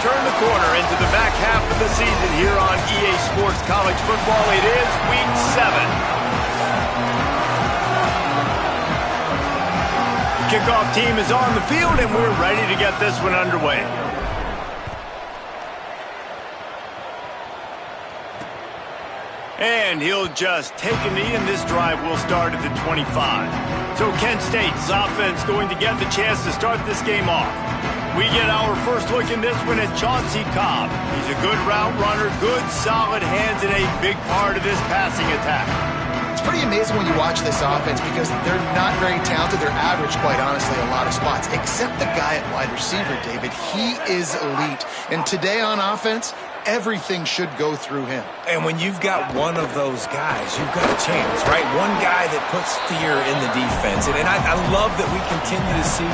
turned the corner into the back half of the season here on EA Sports College Football. It is Week 7. Kickoff team is on the field, and we're ready to get this one underway. And he'll just take a knee, and this drive will start at the 25. So Kent State's offense going to get the chance to start this game off. We get our first look in this one at Chauncey Cobb. He's a good route runner, good solid hands, and a big part of this passing attack. It's pretty amazing when you watch this offense because they're not very talented. They're average, quite honestly, a lot of spots, except the guy at wide receiver, David. He is elite. And today on offense, everything should go through him. And when you've got one of those guys, you've got a chance, right? One guy that puts fear in the defense. And I love that we continue to see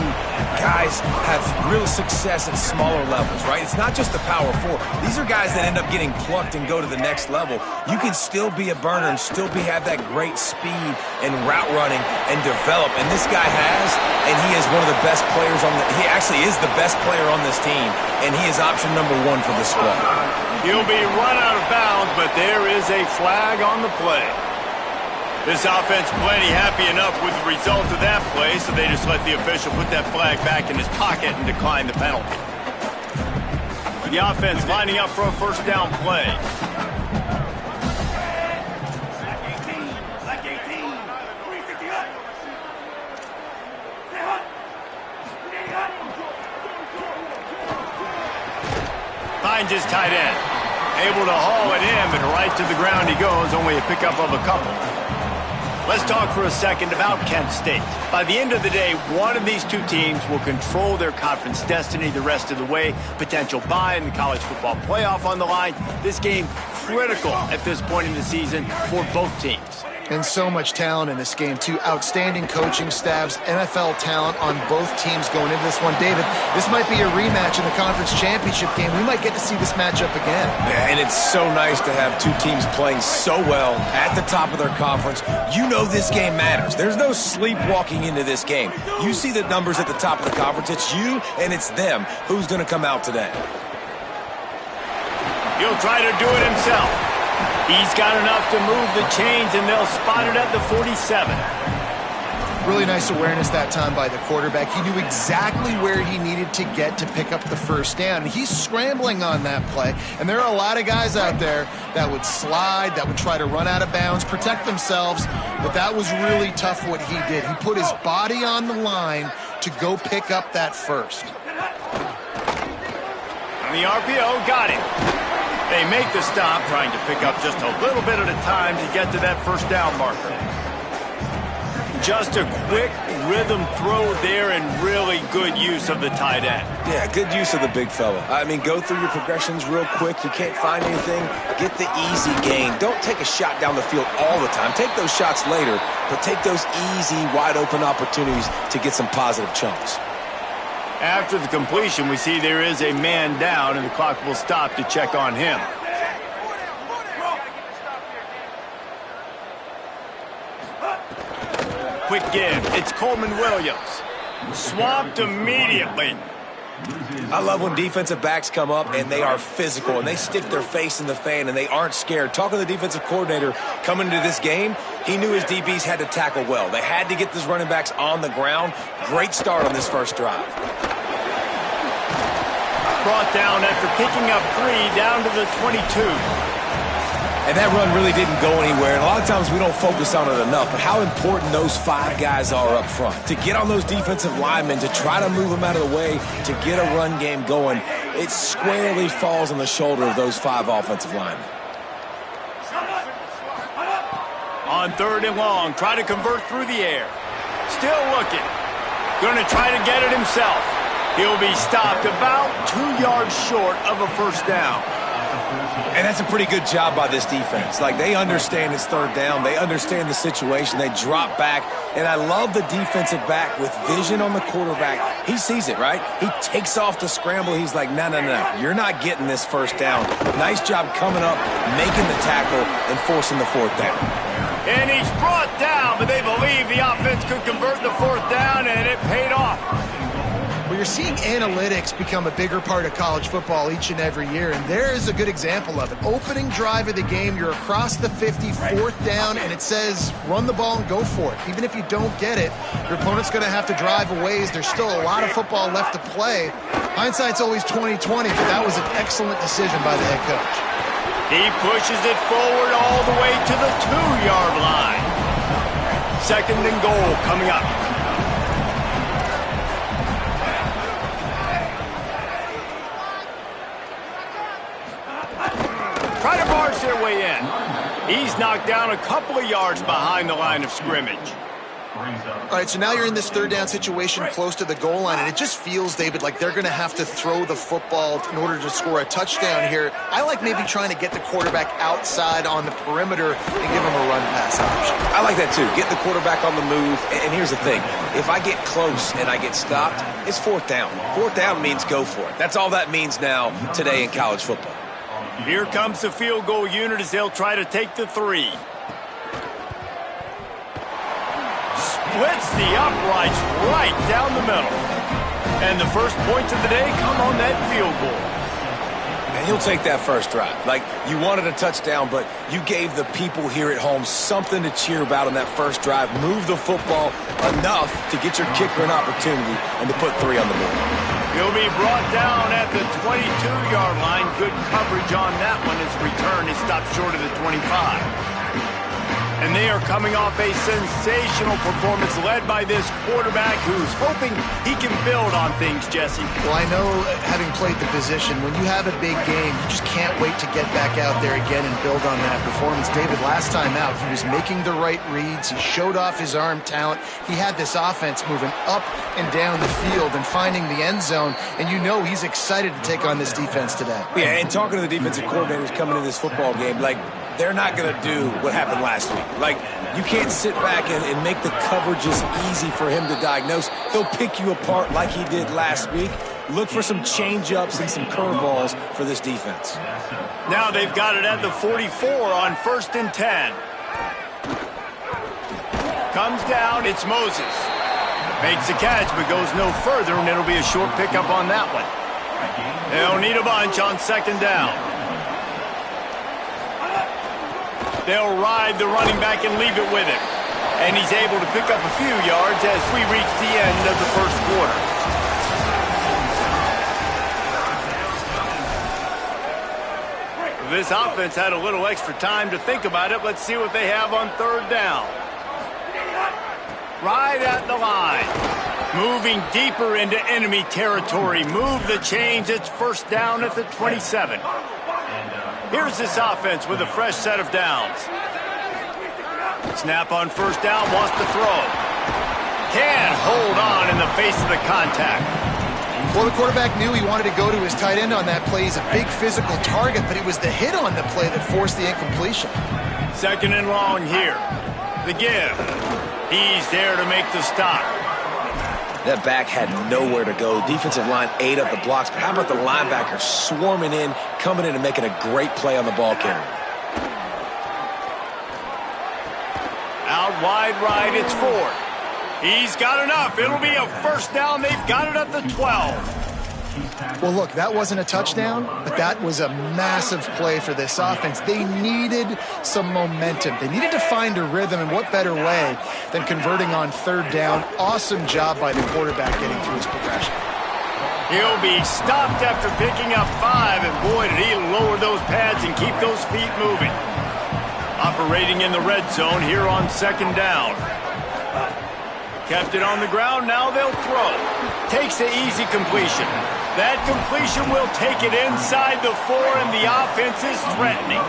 guys have real success at smaller levels, right? It's not just the power four. These are guys that end up getting plucked and go to the next level. You can still be a burner and still have that great speed and route running and develop. And this guy has, and he is one of the best players on he actually is the best player on this team. And he is option number 1 for the squad. He'll be run out of bounds, but there is a flag on the play. This offense plenty happy enough with the result of that play, so they just let the official put that flag back in his pocket and decline the penalty. The offense lining up for a first down play. Finds his tight end. Able to haul it in, but right to the ground he goes, only a pickup of a couple. Let's talk for a second about Kent State. By the end of the day, one of these two teams will control their conference destiny the rest of the way. Potential bye in the college football playoff on the line. This game critical at this point in the season for both teams. And so much talent in this game, too. Outstanding coaching staffs, NFL talent on both teams going into this one. David, this might be a rematch in the conference championship game. We might get to see this matchup again. Yeah, and it's so nice to have two teams playing so well at the top of their conference. You know this game matters. There's no sleepwalking into this game. You see the numbers at the top of the conference. It's you and it's them. Who's going to come out today? He'll try to do it himself. He's got enough to move the chains, and they'll spot it at the 47. Really nice awareness that time by the quarterback. He knew exactly where he needed to get to pick up the first down. He's scrambling on that play, and there are a lot of guys out there that would slide, that would try to run out of bounds, protect themselves, but that was really tough what he did. He put his body on the line to go pick up that first. On the RPO, got him. They make the stop, trying to pick up just a little bit at a time to get to that first down marker. Just a quick rhythm throw there and really good use of the tight end. Yeah, good use of the big fella. I mean, go through your progressions real quick. You can't find anything. Get the easy gain. Don't take a shot down the field all the time. Take those shots later, but take those easy, wide-open opportunities to get some positive chunks. After the completion, we see there is a man down, and the clock will stop to check on him. Quick give. It's Coleman Williams. Swamped immediately. I love when defensive backs come up and they are physical and they stick their face in the fan and they aren't scared. Talking to the defensive coordinator coming into this game, he knew his DBs had to tackle well. They had to get these running backs on the ground. Great start on this first drive. Brought down after picking up 3 down to the 22. And that run really didn't go anywhere. And a lot of times we don't focus on it enough. But how important those 5 guys are up front. To get on those defensive linemen, to try to move them out of the way, to get a run game going, it squarely falls on the shoulder of those 5 offensive linemen. On 3rd and long, try to convert through the air. Still looking. Going to try to get it himself. He'll be stopped about 2 yards short of a first down. And that's a pretty good job by this defense. Like, they understand it's 3rd down. They understand the situation. They drop back. And I love the defensive back with vision on the quarterback. He sees it, right? He takes off the scramble. He's like, no, no, no. You're not getting this first down. Nice job coming up, making the tackle, and forcing the 4th down. And he's brought down, but they believe the offense could convert the 4th down, and it paid off. Well, you're seeing analytics become a bigger part of college football each and every year, and there is a good example of it. Opening drive of the game, you're across the 50, 4th down, and it says run the ball and go for it. Even if you don't get it, your opponent's going to have to drive a ways. There's still a lot of football left to play. Hindsight's always 20/20, but that was an excellent decision by the head coach. He pushes it forward all the way to the 2-yard line. 2nd and goal coming up. Try to barge their way in. He's knocked down a couple of yards behind the line of scrimmage. All right, so now you're in this 3rd down situation close to the goal line, and it just feels, David, like they're going to have to throw the football in order to score a touchdown here. I like maybe trying to get the quarterback outside on the perimeter and give him a run-pass option. I like that too. Get the quarterback on the move. And here's the thing. If I get close and I get stopped, it's 4th down. 4th down means go for it. That's all that means now today in college football. Here comes the field goal unit as they'll try to take the 3. Splits the uprights right down the middle. And the first points of the day come on that field goal. And he'll take that first drive. Like, you wanted a touchdown, but you gave the people here at home something to cheer about on that first drive. Move the football enough to get your kicker an opportunity and to put 3 on the board. He'll be brought down at the 22-yard line. Good coverage on that one as return is stopped short of the 25. And they are coming off a sensational performance led by this quarterback who's hoping he can build on things, Jesse. Well, I know, having played the position, when you have a big game, you just can't wait to get back out there again and build on that performance. David, last time out, he was making the right reads. He showed off his arm talent. He had this offense moving up and down the field and finding the end zone, and you know he's excited to take on this defense today. Yeah, and talking to the defensive coordinators coming into this football game, like, they're not going to do what happened last week. Like, you can't sit back and make the coverages easy for him to diagnose. He'll pick you apart like he did last week. Look for some change-ups and some curveballs for this defense. Now they've got it at the 44 on 1st and 10. Comes down, it's Moses. Makes the catch, but goes no further, and it'll be a short pickup on that one. They'll need a bunch on 2nd down. They'll ride the running back and leave it with him. And he's able to pick up a few yards as we reach the end of the 1st quarter. This offense had a little extra time to think about it. Let's see what they have on 3rd down. Right at the line. Moving deeper into enemy territory. Move the chains. It's 1st down at the 27. Here's this offense with a fresh set of downs. Snap on 1st down, wants to throw. Can't hold on in the face of the contact. Well, the quarterback knew he wanted to go to his tight end on that play. He's a big physical target, but it was the hit on the play that forced the incompletion. 2nd and long here. The give. He's there to make the stop. That back had nowhere to go. Defensive line ate up the blocks, but how about the linebacker swarming in, coming in and making a great play on the ball carrier? Out wide right, it's Ford. He's got enough. It'll be a 1st down. They've got it at the 12. Well, look, that wasn't a touchdown, but that was a massive play for this offense. They needed some momentum. They needed to find a rhythm, and what better way than converting on 3rd down. Awesome job by the quarterback getting through his progression. He'll be stopped after picking up 5, and boy, did he lower those pads and keep those feet moving. Operating in the red zone here on 2nd down. Kept it on the ground, now they'll throw. Takes the easy completion. That completion will take it inside the 4, and the offense is threatening.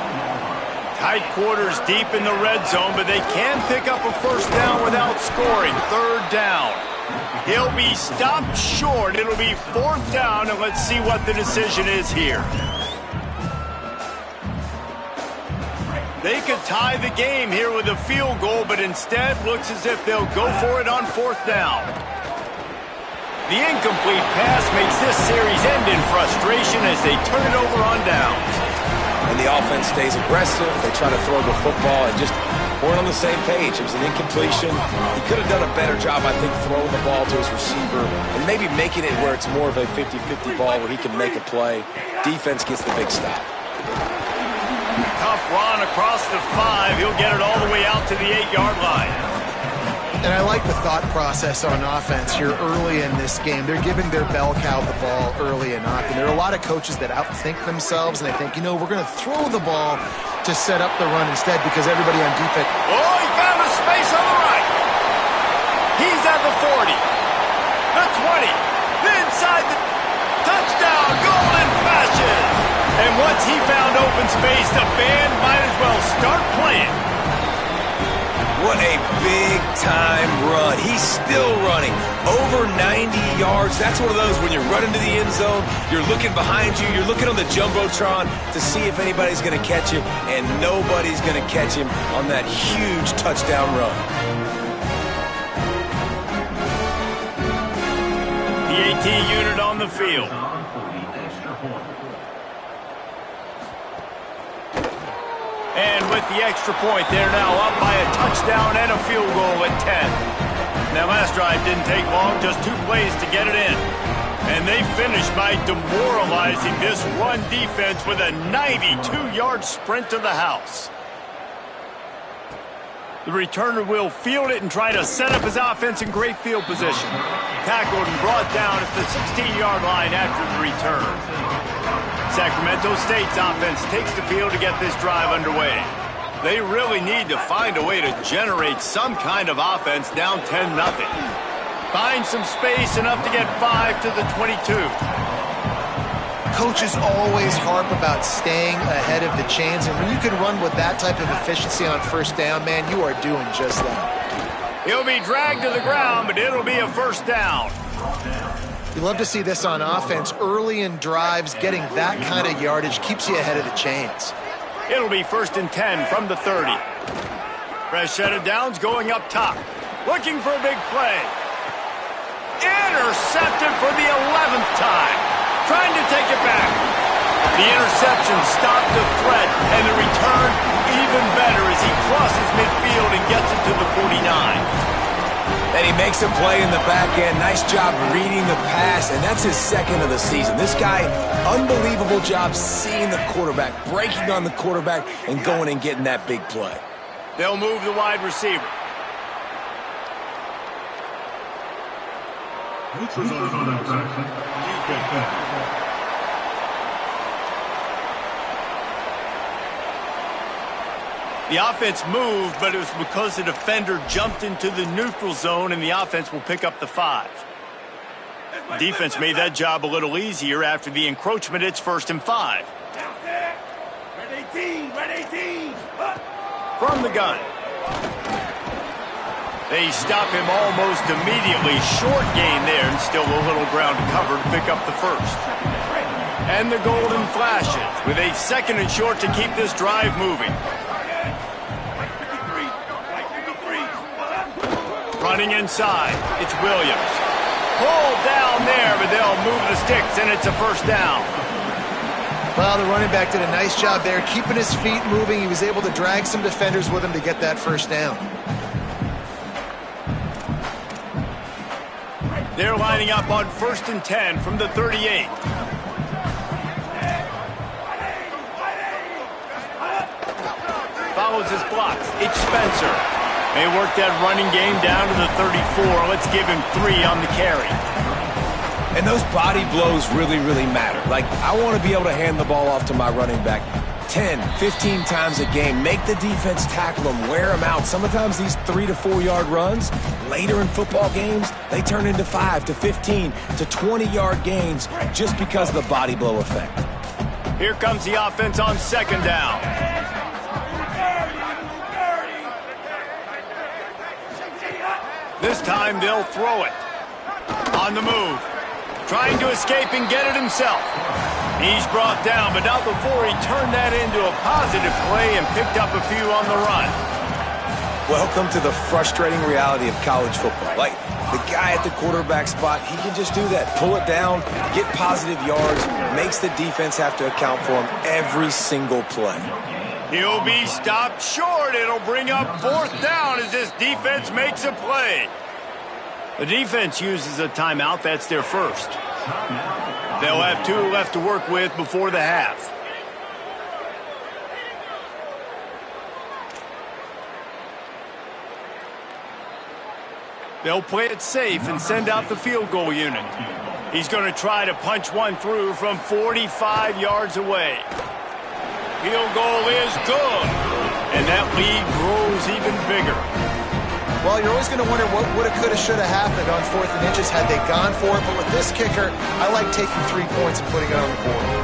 Tight quarters deep in the red zone, but they can pick up a 1st down without scoring. 3rd down. He'll be stopped short. It'll be 4th down, and let's see what the decision is here. They could tie the game here with a field goal, but instead looks as if they'll go for it on 4th down. The incomplete pass makes this series end in frustration as they turn it over on downs. and the offense stays aggressive. They try to throw the football and just weren't on the same page. It was an incompletion. He could have done a better job, I think, throwing the ball to his receiver and maybe making it where it's more of a 50-50 ball where he can make a play. Defense gets the big stop. Tough run across the 5. He'll get it all the way out to the 8-yard line. And I like the thought process on offense here early in this game. They're giving their bell cow the ball early and often. There are a lot of coaches that outthink themselves, and they think, you know, we're going to throw the ball to set up the run instead because everybody on defense. Oh, he found a space on the right. He's at the 40, the 20, inside the touchdown, golden flashes. And once he found open space, the band might as well start playing. What a big-time run. He's still running. Over 90 yards. That's one of those when you're running to the end zone, you're looking behind you, you're looking on the Jumbotron to see if anybody's going to catch him, and nobody's going to catch him on that huge touchdown run. The AT unit on the field. And with the extra point, they're now up by a touchdown and a field goal at 10. That last drive didn't take long, just 2 plays to get it in. And they finished by demoralizing this run defense with a 92-yard sprint to the house. The returner will field it and try to set up his offense in great field position. Tackled and brought down at the 16-yard line after the return. Sacramento State's offense takes the field to get this drive underway. They really need to find a way to generate some kind of offense down 10-0. Find some space enough to get 5 to the 22. Coaches always harp about staying ahead of the chains, and when you can run with that type of efficiency on first down, man, you are doing just that. He'll be dragged to the ground, but it'll be a first down. You love to see this on offense. Early in drives, getting that kind of yardage keeps you ahead of the chains. It'll be 1st and 10 from the 30. Fresh set of downs going up top. Looking for a big play. Intercepted for the 11th time. Trying to take it back. The interception stopped the threat, and the return even better as he crosses midfield and gets it to the 49. And he makes a play in the back end. Nice job reading the pass, and that's his 2nd of the season. This guy, unbelievable job seeing the quarterback, breaking on the quarterback, and going and getting that big play. They'll move the wide receiver. The offense moved, but it was because the defender jumped into the neutral zone, and the offense will pick up the 5. The defense made that job a little easier after the encroachment. It's 1st and 5. Red 18, red 18. From the gun. They stop him almost immediately. Short gain there, and still a little ground to cover to pick up the 1st. And the golden flashes with a 2nd and short to keep this drive moving. Running inside, it's Williams. Pulled down there, but they'll move the sticks, and it's a 1st down. Well, the running back did a nice job there, keeping his feet moving. He was able to drag some defenders with him to get that 1st down. They're lining up on 1st and 10 from the 38. Follows his blocks. It's Spencer. They work that running game down to the 34. Let's give him 3 on the carry. And those body blows really, really matter. Like, I want to be able to hand the ball off to my running back 10, 15 times a game. Make the defense tackle them, wear them out. Sometimes these 3 to 4 yard runs, later in football games, they turn into 5 to 15 to 20-yard gains just because of the body blow effect. Here comes the offense on 2nd down. This time they'll throw it. On the move. Trying to escape and get it himself. He's brought down, but not before he turned that into a positive play and picked up a few on the run. Welcome to the frustrating reality of college football. Like, The guy at the quarterback spot, he can just do that. Pull it down, get positive yards, makes the defense have to account for him every single play. He'll be stopped short. It'll bring up 4th down as this defense makes a play. The defense uses a timeout. That's their first. They'll have 2 left to work with before the half. They'll play it safe and send out the field goal unit. He's going to try to punch one through from 45 yards away. Field goal is good. And that lead grows even bigger. Well, you're always going to wonder what woulda, coulda, shoulda happened on 4th and inches had they gone for it. But with this kicker, I like taking 3 points and putting it on the board.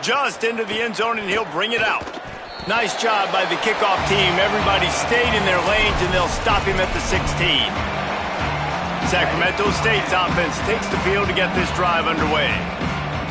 Just into the end zone, and he'll bring it out. Nice job by the kickoff team. Everybody stayed in their lanes, and they'll stop him at the 16. Sacramento State's offense takes the field to get this drive underway.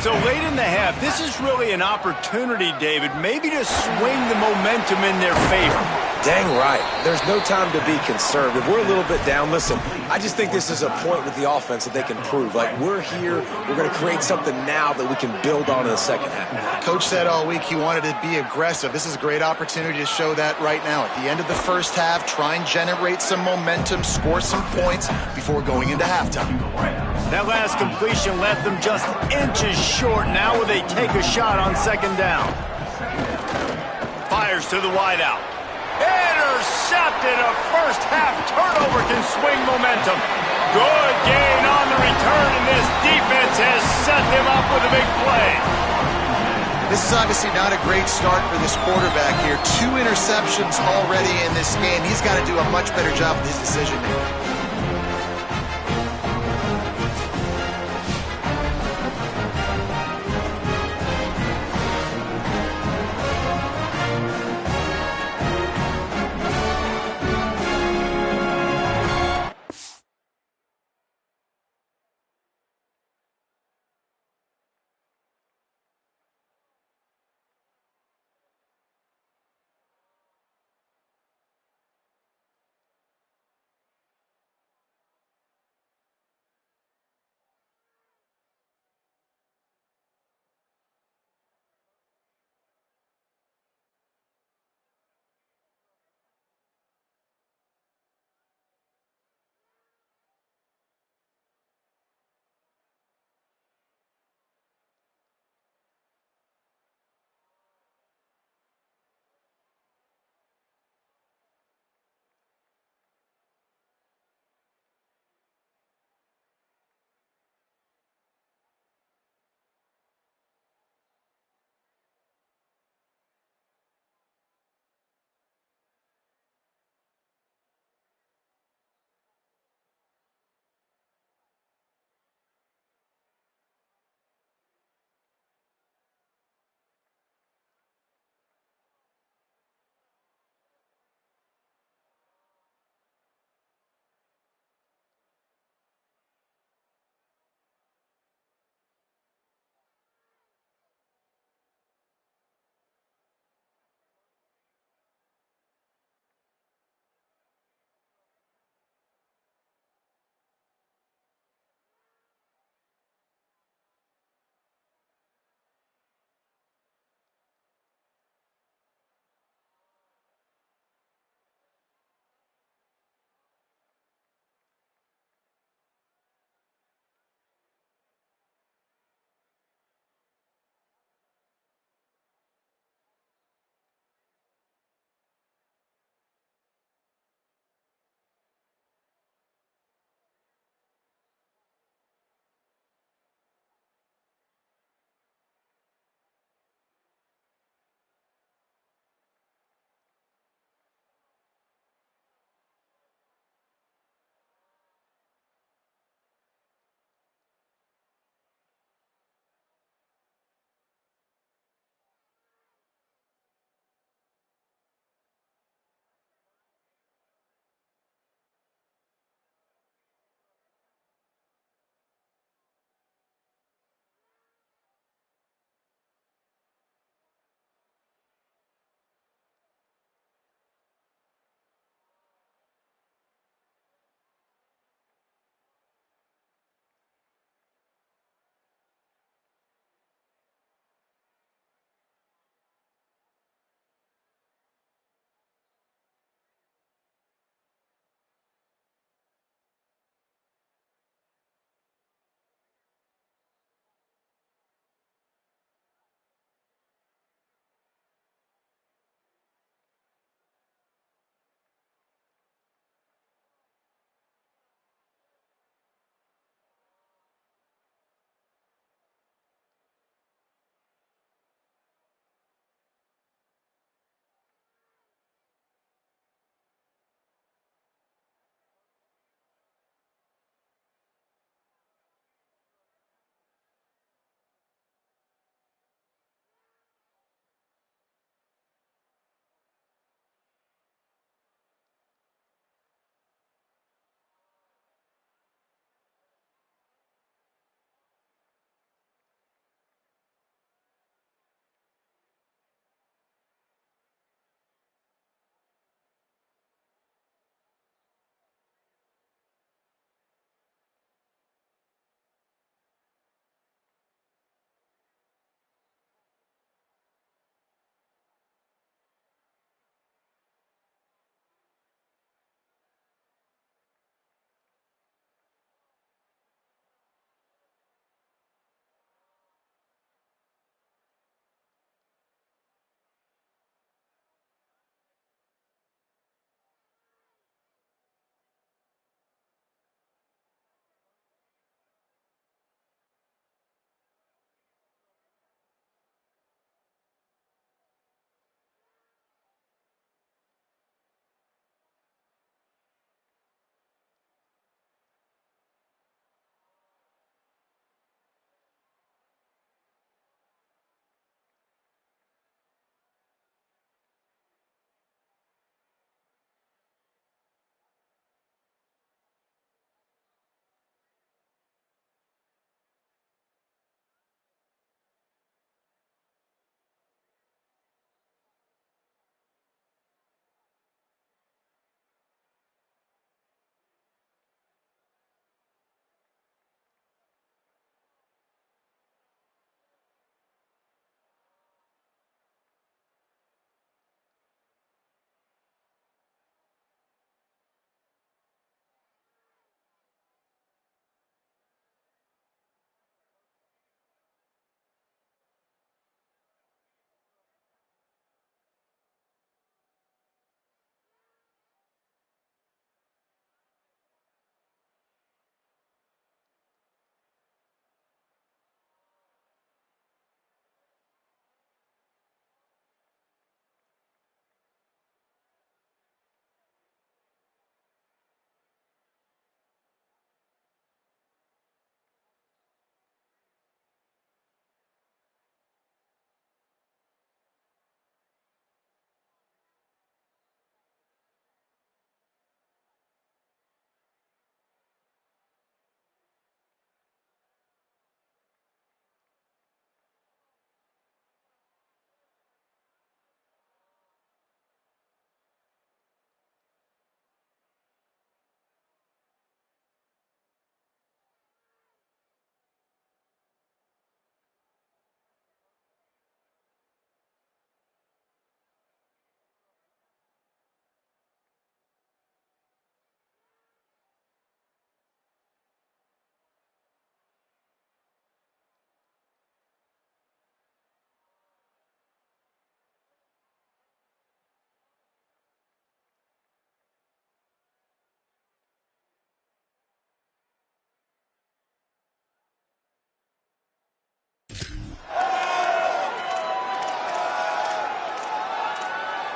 So late in the half, this is really an opportunity, David, maybe to swing the momentum in their favor. Dang right. There's no time to be concerned. If we're a little bit down, listen, I just think this is a point with the offense that they can prove. Like, we're here, we're going to create something now that we can build on in the second half. Coach said all week he wanted to be aggressive. This is a great opportunity to show that right now. At the end of the first half, try and generate some momentum, score some points before going into halftime. That last completion left them just inches short. Now will they take a shot on 2nd down? Fires to the wideout. Intercepted. A first-half turnover can swing momentum. Good gain on the return, and this defense has set them up with a big play. This is obviously not a great start for this quarterback here. 2 interceptions already in this game. He's got to do a much better job with his decision-making.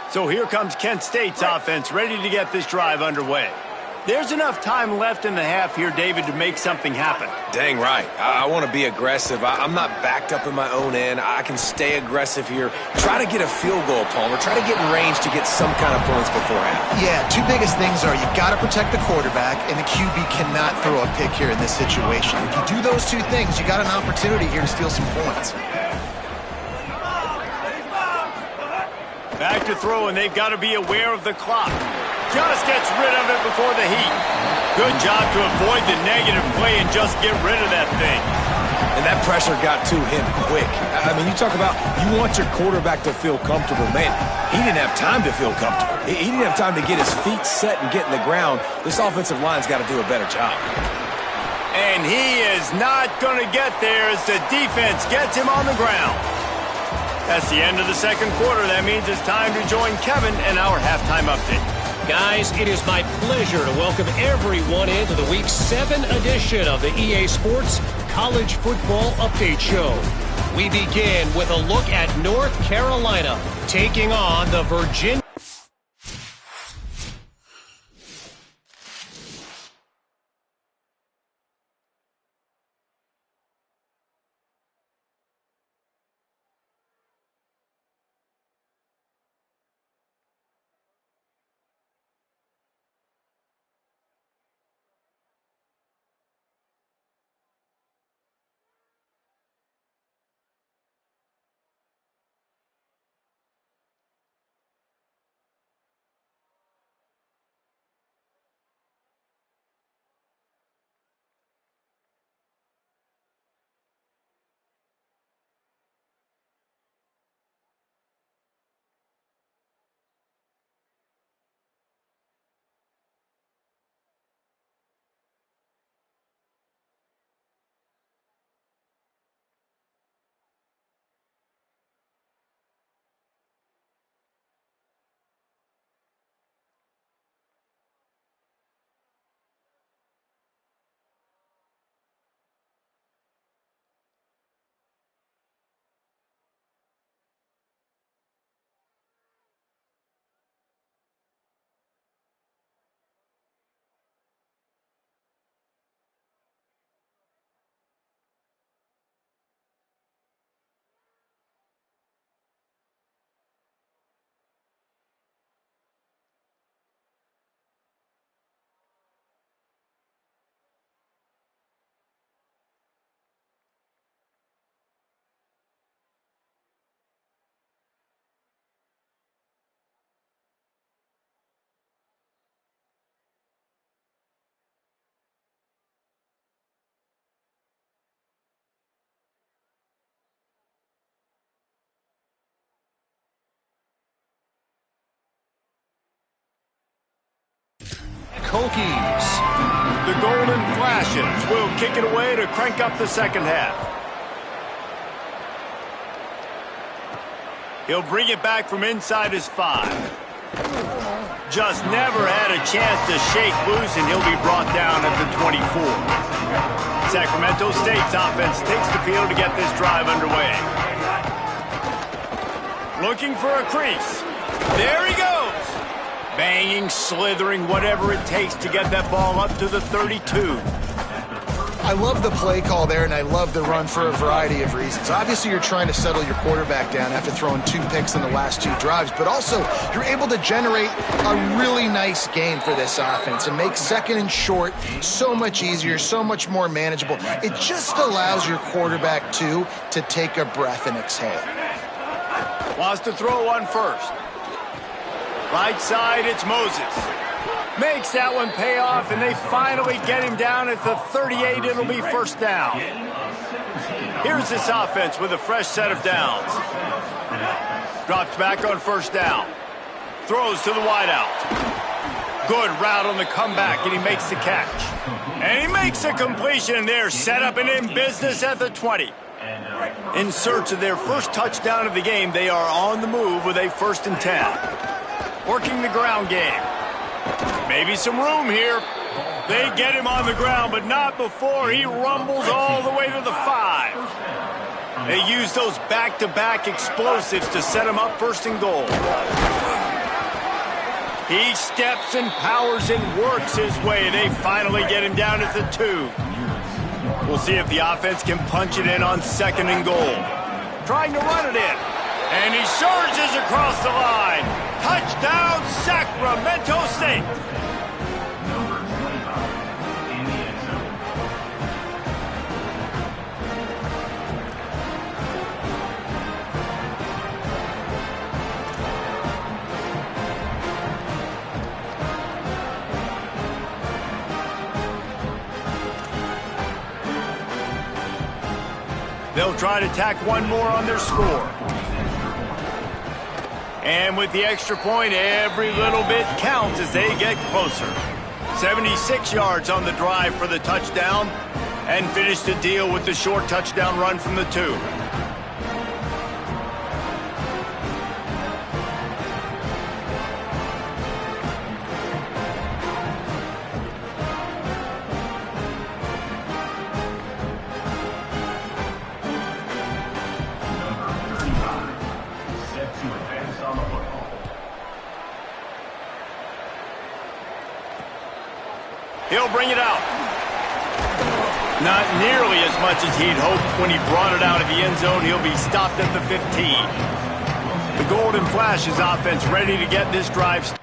So here comes Kent State's offense, ready to get this drive underway. There's enough time left in the half here, David, to make something happen. Dang right. I want to be aggressive. I'm not backed up in my own end. I can stay aggressive here. Try to get a field goal, Palmer. Try to get in range to get some kind of points before half. Yeah, two biggest things are you got to protect the quarterback, and the QB cannot throw a pick here in this situation. If you do those two things, you got an opportunity here to steal some points. Back to throw, and they've got to be aware of the clock. Just gets rid of it before the heat. Good job to avoid the negative play and just get rid of that thing. And that pressure got to him quick. I mean, you talk about you want your quarterback to feel comfortable. Man, he didn't have time to feel comfortable. He didn't have time to get his feet set and get in the ground. This offensive line's got to do a better job. And he is not going to get there as the defense gets him on the ground. That's the end of the second quarter. That means it's time to join Kevin in our halftime update. Guys, it is my pleasure to welcome everyone into the Week 7 edition of the EA Sports College Football Update Show. We begin with a look at North Carolina taking on the Virginia. Hokies. The Golden Flashes will kick it away to crank up the second half. He'll bring it back from inside his 5. Just never had a chance to shake loose, and he'll be brought down at the 24. Sacramento State's offense takes the field to get this drive underway. Looking for a crease. There he goes. Banging, slithering, whatever it takes to get that ball up to the 32. I love the play call there, and I love the run for a variety of reasons. Obviously, you're trying to settle your quarterback down after throwing 2 picks in the last 2 drives, but also you're able to generate a really nice game for this offense and make second and short so much easier, so much more manageable. It just allows your quarterback, too, to take a breath and exhale. Wants to throw one first. Right side, it's Moses. Makes that one pay off, and they finally get him down at the 38. It'll be first down. Here's this offense with a fresh set of downs. Drops back on first down. Throws to the wideout. Good route on the comeback, and he makes the catch. And he makes a completion there, set up and in business at the 20. In search of their first touchdown of the game, they are on the move with a 1st and 10. Working the ground game. Maybe some room here. They get him on the ground, but not before he rumbles all the way to the 5. They use those back-to-back explosives to set him up 1st and goal. He steps and powers and works his way. They finally get him down at the 2. We'll see if the offense can punch it in on 2nd and goal. Trying to run it in. And he surges across the line. Touchdown, Sacramento State. They'll try to tack one more on their score. And with the extra point, every little bit counts as they get closer. 76 yards on the drive for the touchdown, and finish the deal with the short touchdown run from the 2. He'll bring it out. Not nearly as much as he'd hoped when he brought it out of the end zone. He'll be stopped at the 15. The Golden Flashes offense ready to get this drive started.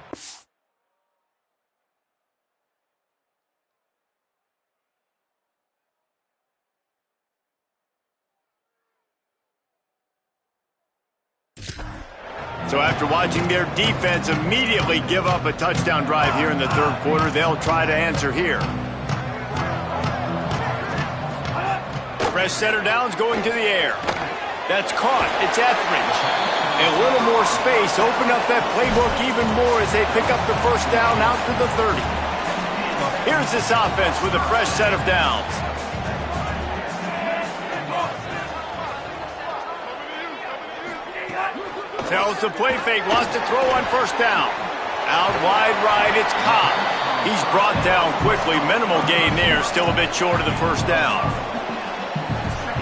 So after watching their defense immediately give up a touchdown drive here in the 3rd quarter, they'll try to answer here. Fresh center downs going to the air. That's caught. It's Etheridge. A little more space. Open up that playbook even more as they pick up the 1st down out to the 30. Here's this offense with a fresh set of downs. Tells the play fake, wants to throw on 1st down. Out wide right, it's Cobb. He's brought down quickly. Minimal gain there, still a bit short of the 1st down.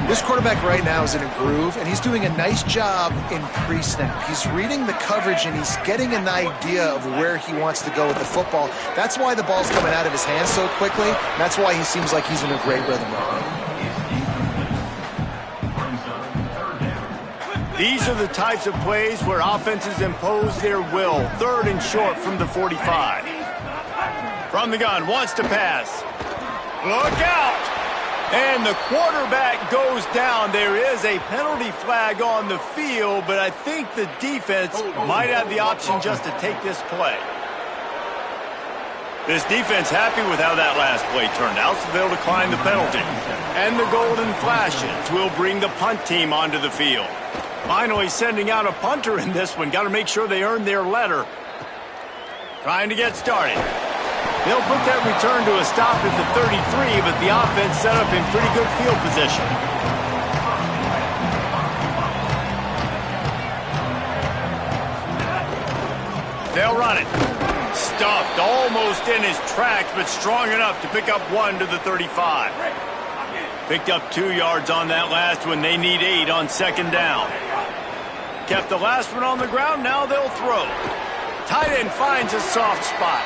This quarterback right now is in a groove, and he's doing a nice job in pre-snap. He's reading the coverage, and he's getting an idea of where he wants to go with the football. That's why the ball's coming out of his hands so quickly. That's why he seems like he's in a great rhythm right now. These are the types of plays where offenses impose their will. 3rd and short from the 45. From the gun, wants to pass. Look out! And the quarterback goes down. There is a penalty flag on the field, but I think the defense might have the option just to take this play. This defense happy with how that last play turned out, so they'll decline the penalty. And the Golden Flashes will bring the punt team onto the field. Finally sending out a punter in this one. Got to make sure they earn their letter. Trying to get started. They'll put that return to a stop at the 33, but the offense set up in pretty good field position. They'll run it. Stuffed almost in his tracks, but strong enough to pick up 1 to the 35. Picked up 2 yards on that last one. They need 8 on 2nd down. Kept the last one on the ground. Now they'll throw. Tight end finds a soft spot.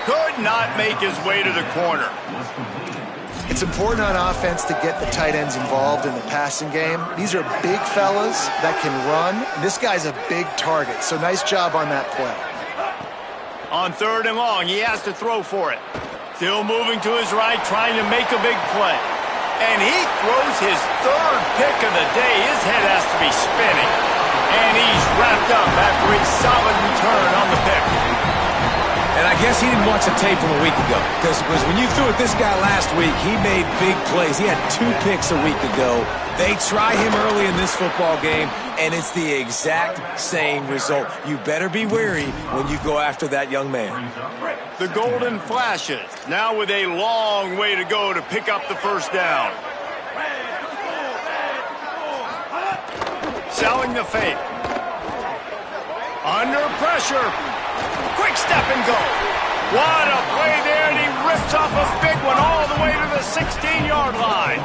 Could not make his way to the corner. It's important on offense to get the tight ends involved in the passing game. These are big fellas that can run. This guy's a big target, so nice job on that play. On 3rd and long, he has to throw for it. Still moving to his right, trying to make a big play. And he throws his 3rd pick of the day. His head has to be spinning. And he's wrapped up after a solid return on the pick. And I guess he didn't watch the tape from a week ago. Because when you threw at this guy last week, he made big plays. He had 2 picks a week ago. They try him early in this football game, and it's the exact same result. You better be wary when you go after that young man. The Golden Flashes now with a long way to go to pick up the 1st down. Selling the fake. Under pressure. Quick step and go. What a play there, and he rips off a big one all the way to the 16-yard line.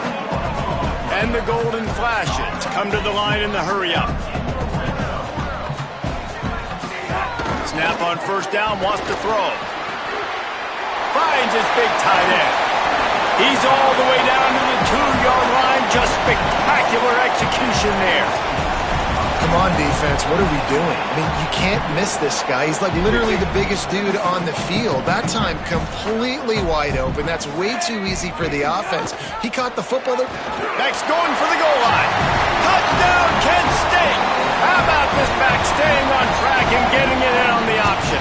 And the Golden Flashes come to the line in the hurry-up. Snap on first down, wants to throw. Finds his big tight end. He's all the way down to the 2-yard line. Just spectacular execution there. Come on, defense. What are we doing? I mean, you can't miss this guy. He's like literally the biggest dude on the field. That time, completely wide open. That's way too easy for the offense. He caught the football. Next, going for the goal line. Touchdown, Kent State. How about this back staying on track and getting it in on the option?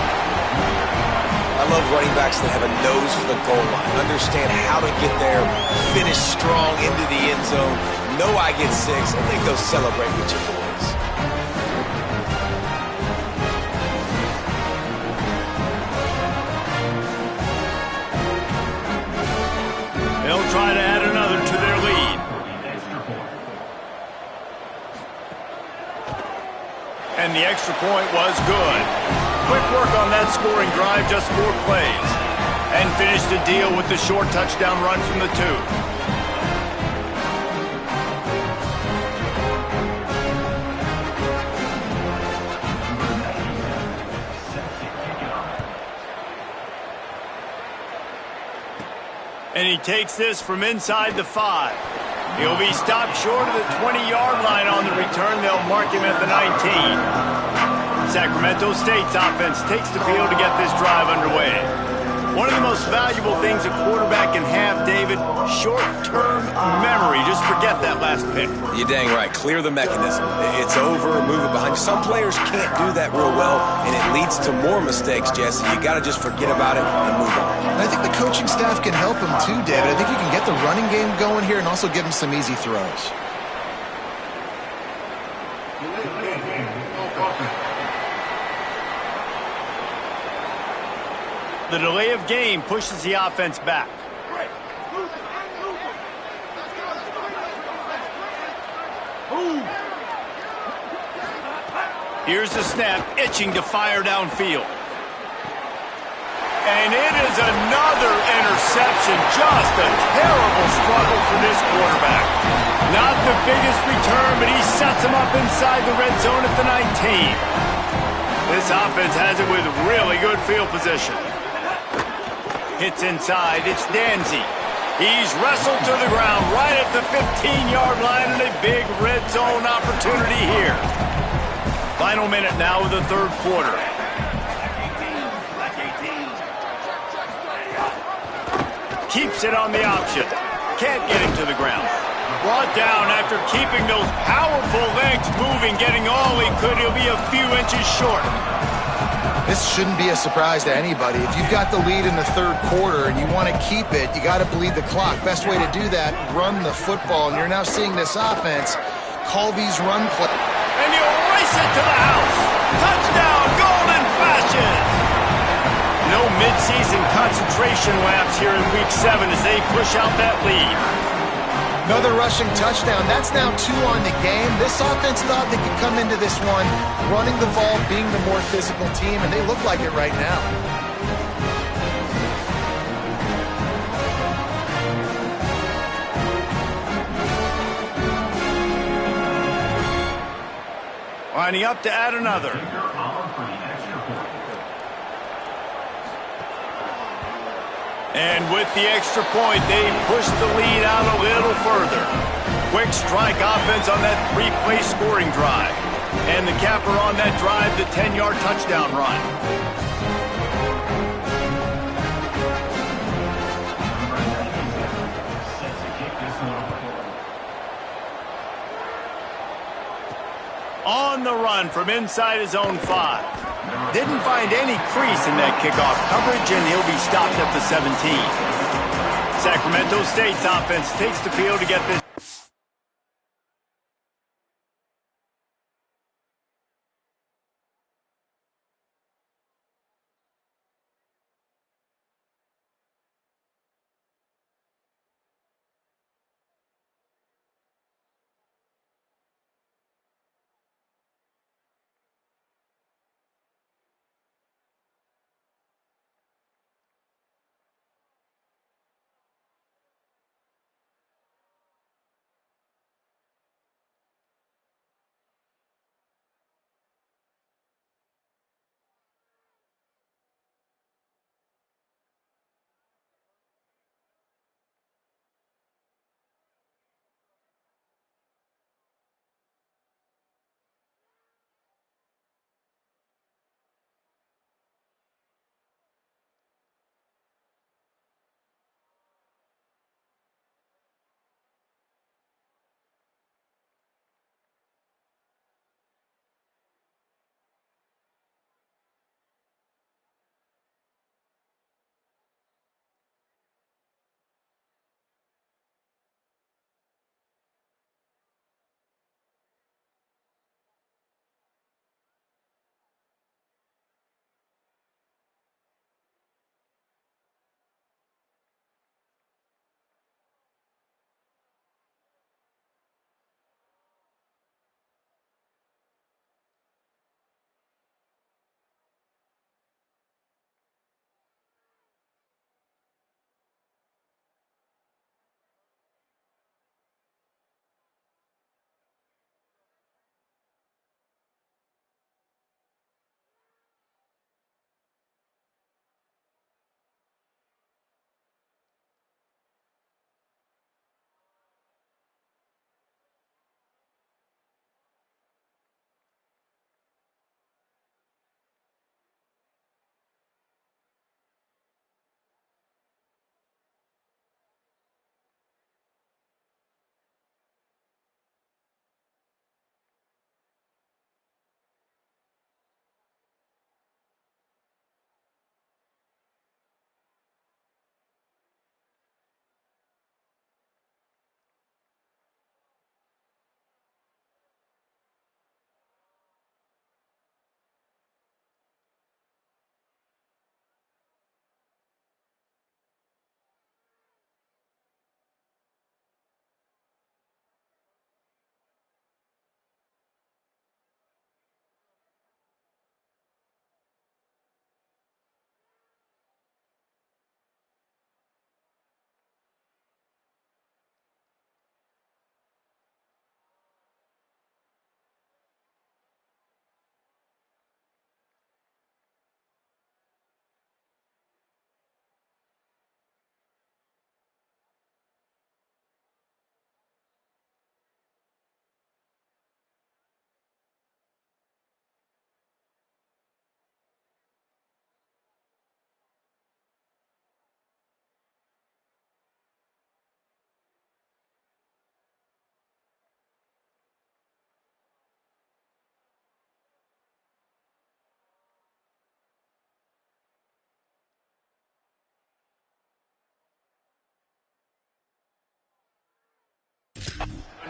I love running backs that have a nose for the goal line. Understand how to get there, finish strong into the end zone. Know I get 6. I think they'll celebrate with your boys. They'll try to add another to their lead. And the extra point was good. Quick work on that scoring drive, just 4 plays. And finished the deal with the short touchdown run from the 2. And he takes this from inside the 5. He'll be stopped short of the 20-yard line on the return. They'll mark him at the 19. Sacramento State's offense takes the field to get this drive underway. One of the most valuable things a quarterback can have, David, short-term memory. Just forget that last pick. You're dang right. Clear the mechanism. It's over, move it behind. Some players can't do that real well, and it leads to more mistakes, Jesse. You got to just forget about it and move on. And I think the coaching staff can help him too, David. I think you can get the running game going here and also give him some easy throws. The delay of game pushes the offense back. Here's the snap, itching to fire downfield. And it is another interception. Just a terrible struggle for this quarterback. Not the biggest return, but he sets him up inside the red zone at the 19. This offense has it with really good field position. Hits inside, it's Danzy. He's wrestled to the ground right at the 15-yard line and a big red zone opportunity here. Final minute now of the 3rd quarter. Keeps it on the option. Can't get him to the ground. Brought down after keeping those powerful legs moving, getting all he could. He'll be a few inches short. This shouldn't be a surprise to anybody. If you've got the lead in the 3rd quarter and you want to keep it, you got to bleed the clock. Best way to do that, run the football. And you're now seeing this offense call these run plays. And he'll race it to the house. Touchdown, Golden Flashes. No midseason concentration laps here in Week 7 as they push out that lead. Another rushing touchdown. That's now 2 on the game. This offense thought they could come into this one running the ball, being the more physical team, and they look like it right now. Lining up to add another. And with the extra point, they push the lead out a little further. Quick strike offense on that 3-play scoring drive. And the capper on that drive, the 10-yard touchdown run. On the run from inside his own 5. Didn't find any crease in that kickoff coverage, and he'll be stopped at the 17. Sacramento State's offense takes the field to get this.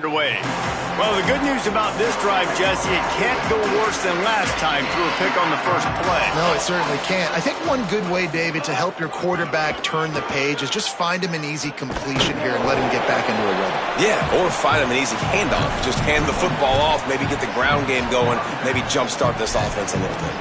away. Well, the good news about this drive, Jesse, it can't go worse than last time through a pick on the first play. No, it certainly can't. I think one good way, David, to help your quarterback turn the page is just find him an easy completion here and let him get back into a rhythm. Yeah, or find him an easy handoff. Just hand the football off, maybe get the ground game going, maybe jumpstart this offense a little bit.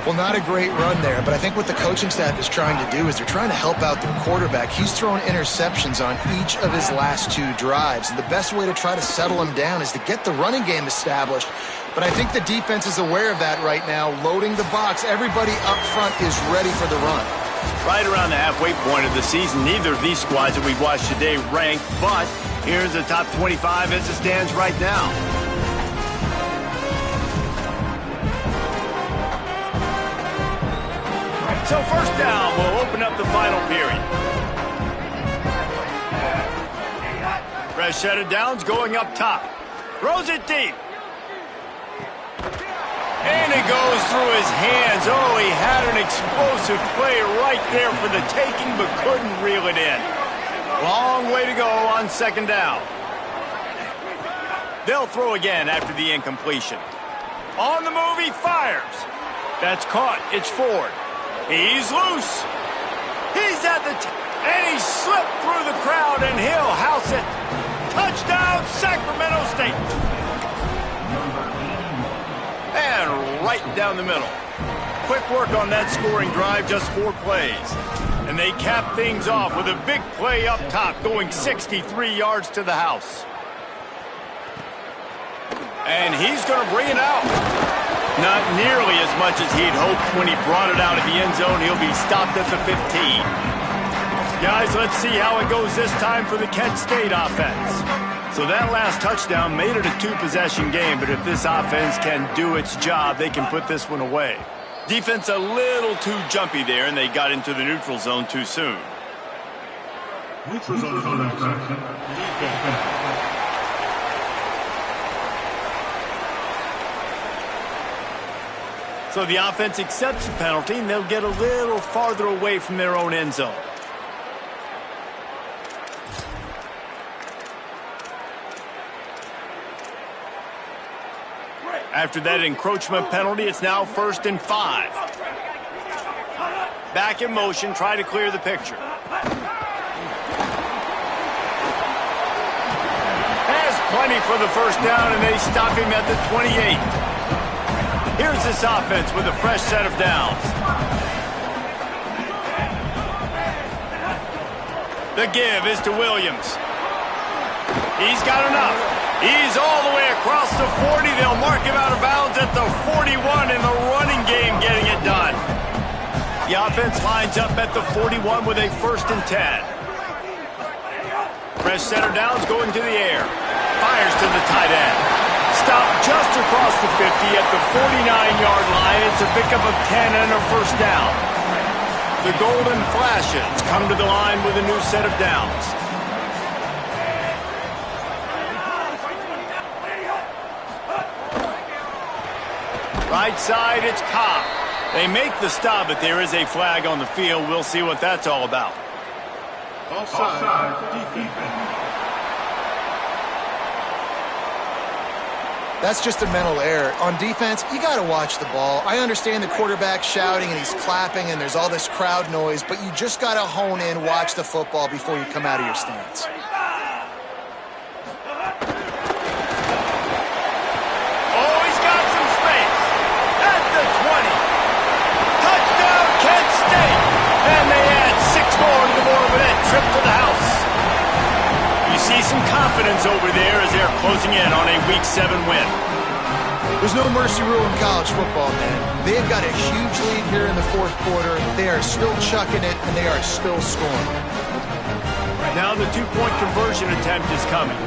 Well, not a great run there, but I think what the coaching staff is trying to do is they're trying to help out their quarterback. He's thrown interceptions on each of his last 2 drives, and the best way to try to settle him down is to get the running game established. But I think the defense is aware of that right now, loading the box. Everybody up front is ready for the run. Right around the halfway point of the season, neither of these squads that we've watched today rank, but here's the top 25 as it stands right now. So first down will open up the final period. Fresh set of downs going up top. Throws it deep. And it goes through his hands. Oh, he had an explosive play right there for the taking, but couldn't reel it in. Long way to go on second down. They'll throw again after the incompletion. On the move, he fires. That's caught. It's Ford. He's loose. He's at the and he slipped through the crowd, and he'll house it. Touchdown, Sacramento State. And right down the middle. Quick work on that scoring drive, just 4 plays. And they cap things off with a big play up top, going 63 yards to the house. And he's going to bring it out. Not nearly as much as he'd hoped when he brought it out of the end zone. He'll be stopped at the 15. Guys, let's see how it goes this time for the Kent State offense. So that last touchdown made it a 2-possession game, but if this offense can do its job, they can put this one away. Defense a little too jumpy there, and they got into the neutral zone too soon. Neutral zone infraction. So the offense accepts the penalty, and they'll get a little farther away from their own end zone. After that encroachment penalty, it's now 1st and 5. Back in motion, try to clear the picture. Has plenty for the first down, and they stop him at the 28. Here's this offense with a fresh set of downs. The give is to Williams. He's got enough. He's all the way across the 40. They'll mark him out of bounds at the 41 in the running game, getting it done. The offense lines up at the 41 with a 1st and 10. Fresh set of downs going to the air. Fires to the tight end. Stopped just across the 50 at the 49-yard line. It's a pickup of 10 and a 1st down. The Golden Flashes come to the line with a new set of downs. Right side, it's Cobb. They make the stop, but there is a flag on the field. We'll see what that's all about. Offside, defense. That's just a mental error. On defense, you got to watch the ball. I understand the quarterback shouting and he's clapping and there's all this crowd noise, but you just got to hone in, watch the football before you come out of your stance. Oh, he's got some space. At the 20. Touchdown, Kent State. And they add 6 more to the board with that trip to the house. You see some confidence over there as they're closing in on a Week 7 win. There's no mercy rule in college football, man. They've got a huge lead here in the 4th quarter. They are still chucking it, and they are still scoring. Now the 2-point conversion attempt is coming.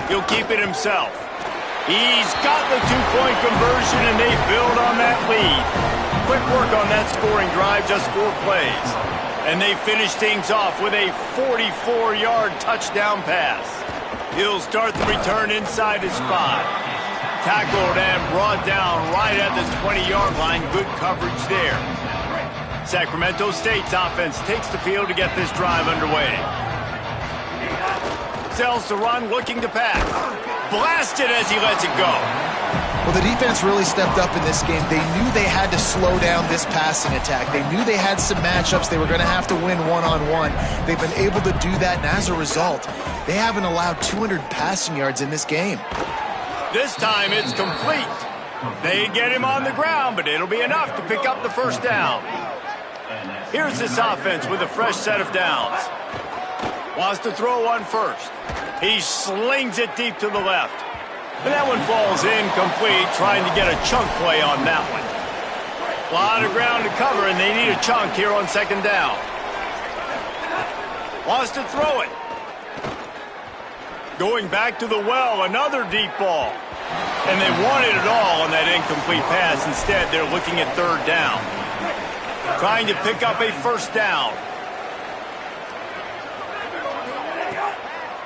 He'll keep it himself. He's got the 2-point conversion, and they build on that lead. Quick work on that scoring drive, just 4 plays. And they finish things off with a 44-yard touchdown pass. He'll start the return inside his 5. Tackled and brought down right at the 20-yard line. Good coverage there. Sacramento State's offense takes the field to get this drive underway. Sells the run, looking to pass. Blasted as he lets it go. Well, the defense really stepped up in this game. They knew they had to slow down this passing attack. They knew they had some matchups they were going to have to win one-on-one. They've been able to do that, and as a result, they haven't allowed 200 passing yards in this game. This time it's complete. They get him on the ground, but it'll be enough to pick up the first down. Here's this offense with a fresh set of downs. Wants to throw one first. He slings it deep to the left. And that one falls incomplete, trying to get a chunk play on that one. A lot of ground to cover, and they need a chunk here on second down. Wants to throw it. Going back to the well, another deep ball. And they wanted it all on that incomplete pass. Instead, they're looking at third down. Trying to pick up a first down.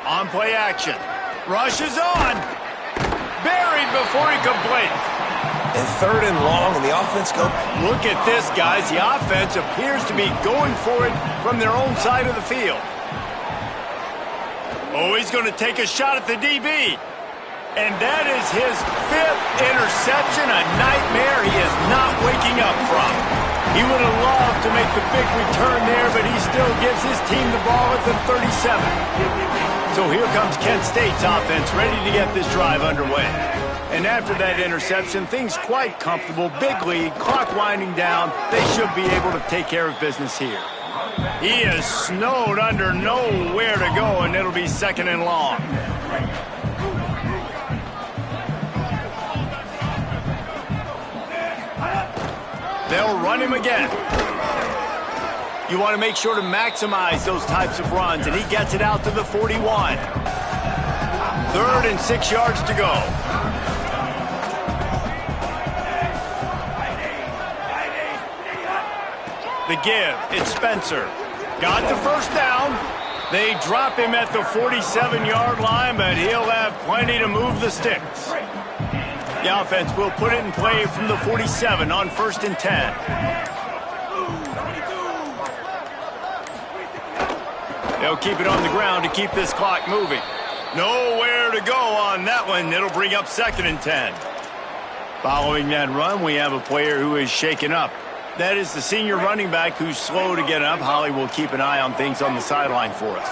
On play action. Rushes on. Buried before he could blink. And third and long, and the offense go. Look at this, guys. The offense appears to be going for it from their own side of the field. Oh, he's going to take a shot at the DB. And that is his 5th interception, a nightmare he is not waking up from. He would have loved to make the big return there, but he still gives his team the ball at the 37. So here comes Kent State's offense ready to get this drive underway. And after that interception, things quite comfortable. Big lead, clock winding down. They should be able to take care of business here. He is snowed under, nowhere to go, and it'll be second and long. They'll run him again. You want to make sure to maximize those types of runs, and he gets it out to the 41. 3rd and 6 yards to go. The give, it's Spencer. Got the first down. They drop him at the 47-yard line, but he'll have plenty to move the sticks. The offense will put it in play from the 47 on 1st and 10. They'll keep it on the ground to keep this clock moving. Nowhere to go on that one. It'll bring up 2nd and 10. Following that run, we have a player who is shaken up. That is the senior running back who's slow to get up. Holly will keep an eye on things on the sideline for us.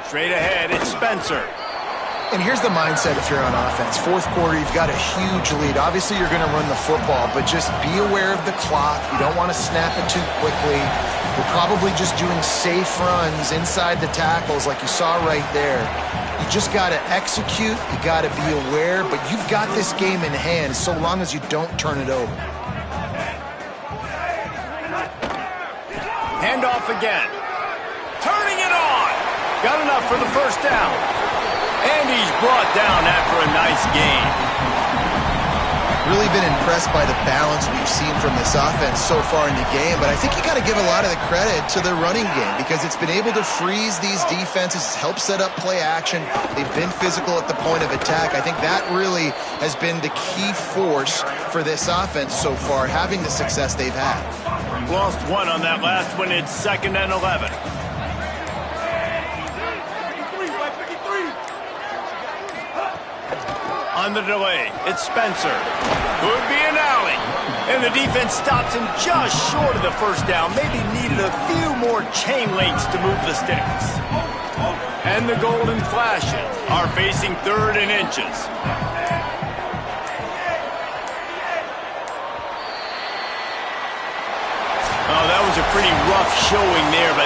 Straight ahead, it's Spencer. And here's the mindset if you're on offense. 4th quarter, you've got a huge lead. Obviously, you're going to run the football, but just be aware of the clock. You don't want to snap it too quickly. You're probably just doing safe runs inside the tackles like you saw right there. You just got to execute. You got to be aware, but you've got this game in hand so long as you don't turn it over. Handoff again. Turning it on. Got enough for the first down. And he's brought down after a nice game. Really been impressed by the balance we've seen from this offense so far in the game, but I think you got to give a lot of the credit to the running game because it's been able to freeze these defenses, help set up play action. They've been physical at the point of attack. I think that really has been the key force for this offense so far, having the success they've had. Lost one on that last one. It's 2nd and 11. On the delay, it's Spencer. Could be an alley. And the defense stops him just short of the first down. Maybe needed a few more chain links to move the sticks. And the golden flashes are facing 3rd and inches. Oh, that was a pretty rough showing there, but